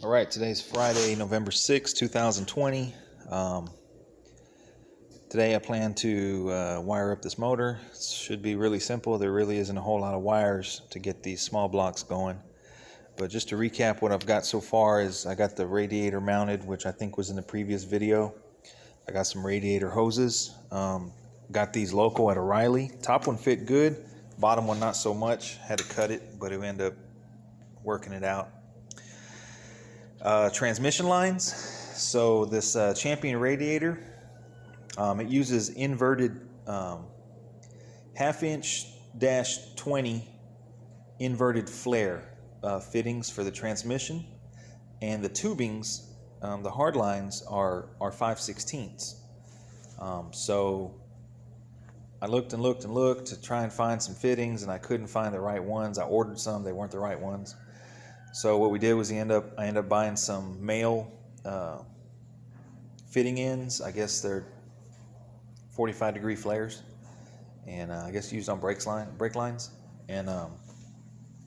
All right, today's Friday, November 6, 2020. Today I plan to wire up this motor. It should be really simple. There really isn't a whole lot of wires to get these small blocks going. But just to recap what I've got so far is I got the radiator mounted, which I think was in the previous video. I got some radiator hoses. Got these local at O'Reilly. Top one fit good, bottom one not so much. Had to cut it, but it ended up working it out. Transmission lines. So this Champion radiator, it uses inverted half-inch -20 inverted flare fittings for the transmission, and the tubings, the hard lines are 5/16. So I looked and looked and looked to try and find some fittings, and I couldn't find the right ones. I ordered some; they weren't the right ones. So what we did was I ended up buying some male fitting ends. I guess they're 45-degree flares, and I guess used on brake lines. And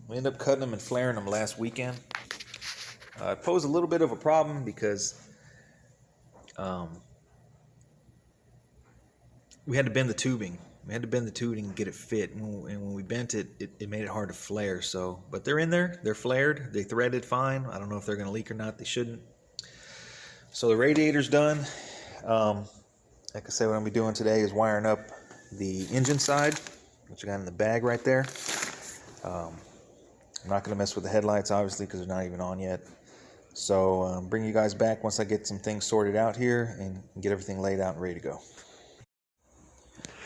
we ended up cutting them and flaring them last weekend. It posed a little bit of a problem because we had to bend the tubing. We had to bend the tubing and get it fit, and when we bent it, it made it hard to flare. So, but they're in there, they're flared, they threaded fine. I don't know if they're going to leak or not. They shouldn't. So the radiator's done. Like I said, what I'm going to be doing today is wiring up the engine side, which I got in the bag right there. I'm not going to mess with the headlights, obviously, because they're not even on yet. So bring you guys back once I get some things sorted out here and get everything laid out and ready to go.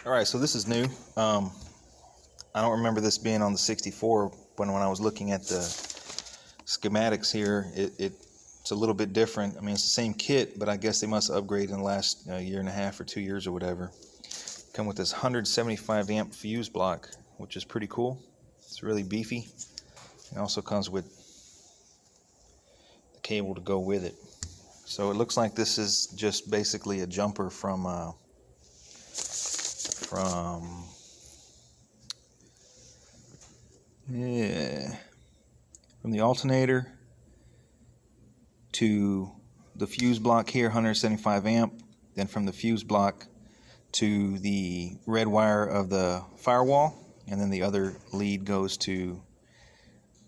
All right, so this is new. I don't remember this being on the 64, but when I was looking at the schematics here, it's a little bit different. I mean, it's the same kit, but I guess they must upgrade in the last year and a half or 2 years or whatever. Come with this 175 amp fuse block, which is pretty cool. It's really beefy. It also comes with the cable to go with it. So it looks like this is just basically a jumper from the alternator to the fuse block here, 175 amp, then from the fuse block to the red wire of the firewall, and then the other lead goes to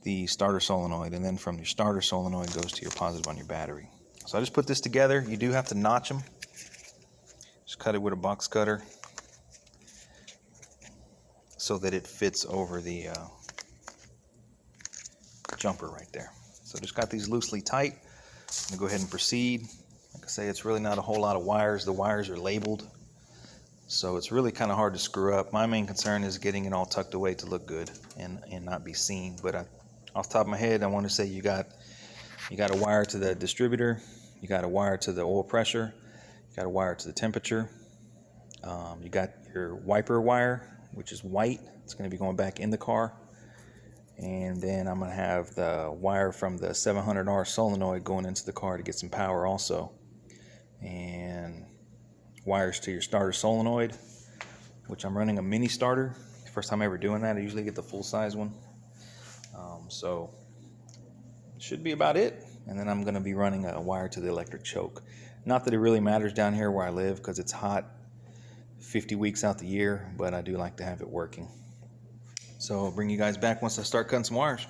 the starter solenoid, and then from your starter solenoid goes to your positive on your battery. So I just put this together. You do have to notch them. Just cut it with a box cutter so that it fits over the jumper right there. So just got these loosely tight. I'm gonna go ahead and proceed. Like I say, it's really not a whole lot of wires. The wires are labeled, so it's really kind of hard to screw up. My main concern is getting it all tucked away to look good and not be seen. But off the top of my head, I want to say you got a wire to the distributor, you got a wire to the oil pressure, you got a wire to the temperature, you got your wiper wire, which is white. It's going to be going back in the car. And then I'm going to have the wire from the 700R solenoid going into the car to get some power also. And wires to your starter solenoid, which I'm running a mini starter. First time ever doing that. I usually get the full size one. So should be about it. And then I'm going to be running a wire to the electric choke. Not that it really matters down here where I live because it's hot 50 weeks out the year, but I do like to have it working. So I'll bring you guys back once I start cutting some wires.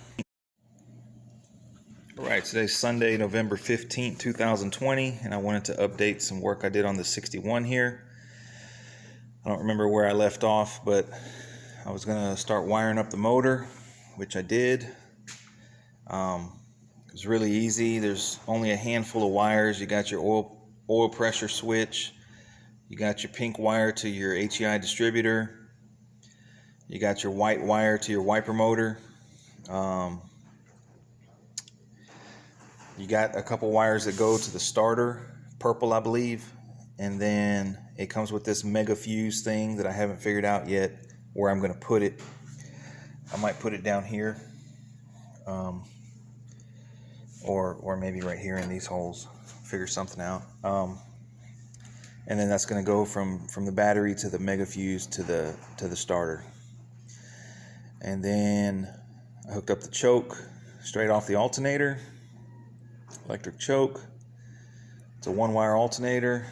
All right, today's Sunday, November 15th, 2020, and I wanted to update some work I did on the 61 here. I don't remember where I left off, but I was going to start wiring up the motor, which I did. It was really easy. There's only a handful of wires. You got your oil pressure switch. You got your pink wire to your HEI distributor. You got your white wire to your wiper motor. You got a couple wires that go to the starter, purple I believe, and then it comes with this mega fuse thing that I haven't figured out yet where I'm going to put it. I might put it down here, or maybe right here in these holes. Figure something out. And then that's going to go from the battery to the mega fuse to the starter. And then I hooked up the choke straight off the alternator. electric choke. It's a 1-wire alternator.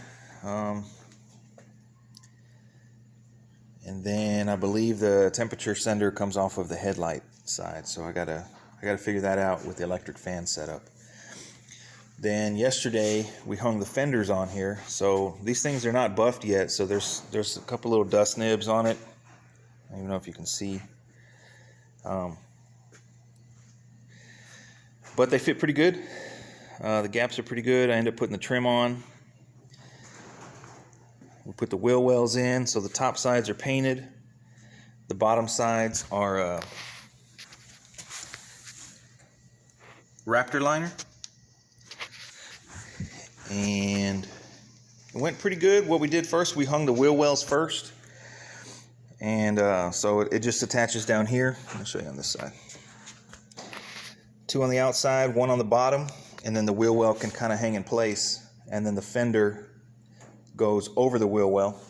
And then I believe the temperature sender comes off of the headlight side, so I gotta figure that out with the electric fan setup. Then yesterday we hung the fenders on here, so these things are not buffed yet, so there's a couple little dust nibs on it. I don't even know if you can see, but they fit pretty good. The gaps are pretty good. I ended up putting the trim on. We put the wheel wells in, so the top sides are painted. The bottom sides are Raptor liner. And it went pretty good. What we did first, we hung the wheel wells first. And so it just attaches down here. I'll show you on this side. 2 on the outside, 1 on the bottom. And then the wheel well can kind of hang in place. And then the fender goes over the wheel well,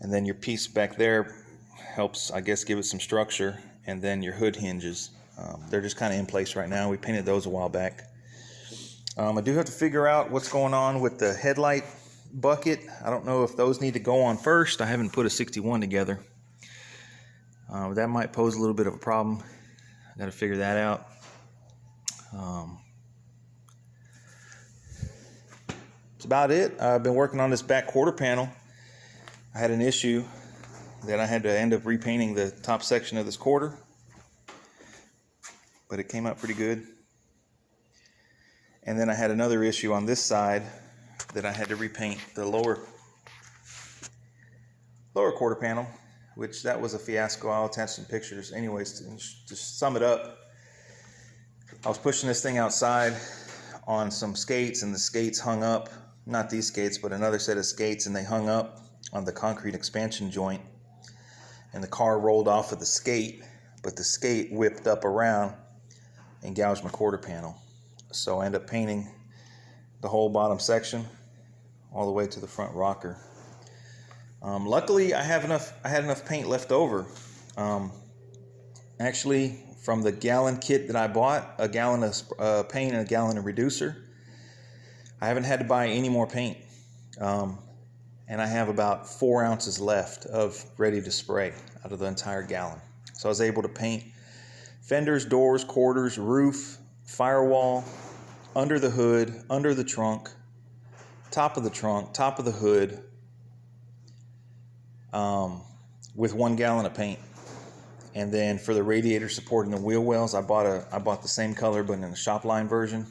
and then your piece back there helps, I guess, give it some structure. And then your hood hinges, they're just kind of in place right now. We painted those a while back. I do have to figure out what's going on with the headlight bucket. I don't know if those need to go on first. I haven't put a 61 together. That might pose a little bit of a problem. I got to figure that out. That's about it. I've been working on this back quarter panel. I had an issue that I had to end up repainting the top section of this quarter, but it came out pretty good. And then I had another issue on this side that I had to repaint the lower quarter panel, which that was a fiasco. I'll attach some pictures. Anyways, to sum it up, I was pushing this thing outside on some skates, and the skates hung up. Not these skates, but another set of skates, and they hung up on the concrete expansion joint. And the car rolled off of the skate, but the skate whipped up around and gouged my quarter panel. So I ended up painting the whole bottom section all the way to the front rocker. Luckily, I had enough paint left over. Actually, from the gallon kit that I bought, a gallon of paint and a gallon of reducer. I haven't had to buy any more paint. And I have about 4 ounces left of ready to spray out of the entire gallon. So I was able to paint fenders, doors, quarters, roof, firewall, under the hood, under the trunk, top of the hood, with 1 gallon of paint. And then for the radiator supporting the wheel wells, I bought the same color but in a shop line version.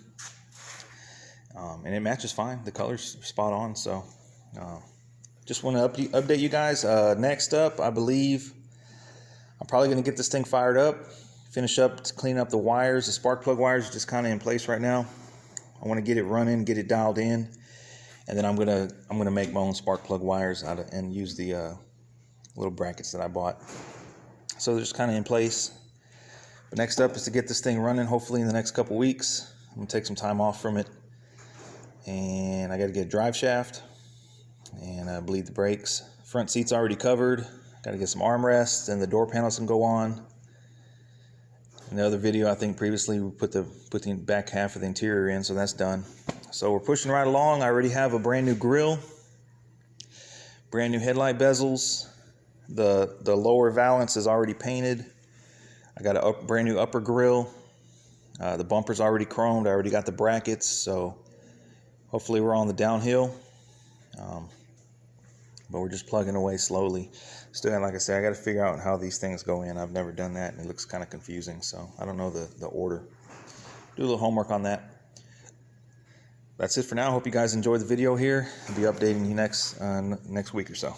And it matches fine. The color's spot on. So just want to update you guys. Next up, I believe I'm probably going to get this thing fired up, finish up to clean up the wires. The spark plug wires are just kind of in place right now. I want to get it running, get it dialed in, and then I'm gonna make my own spark plug wires out of, and use the little brackets that I bought. So they're just kind of in place. But next up is to get this thing running, hopefully in the next couple weeks. I'm gonna take some time off from it, and I got to get a drive shaft and bleed the brakes. Front seat's already covered. Got to get some armrests, and the door panels can go on. In the other video, I think previously, we put the back half of the interior in, so that's done. So we're pushing right along. I already have a brand new grill, brand new headlight bezels. The lower valance is already painted. I got a brand new upper grill. The bumper's already chromed. I already got the brackets, so hopefully we're on the downhill. But we're just plugging away slowly. Still, like I said, I got to figure out how these things go in. I've never done that, and it looks kind of confusing, so I don't know the order. Do a little homework on that. That's it for now. Hope you guys enjoyed the video here. I'll be updating you next week or so.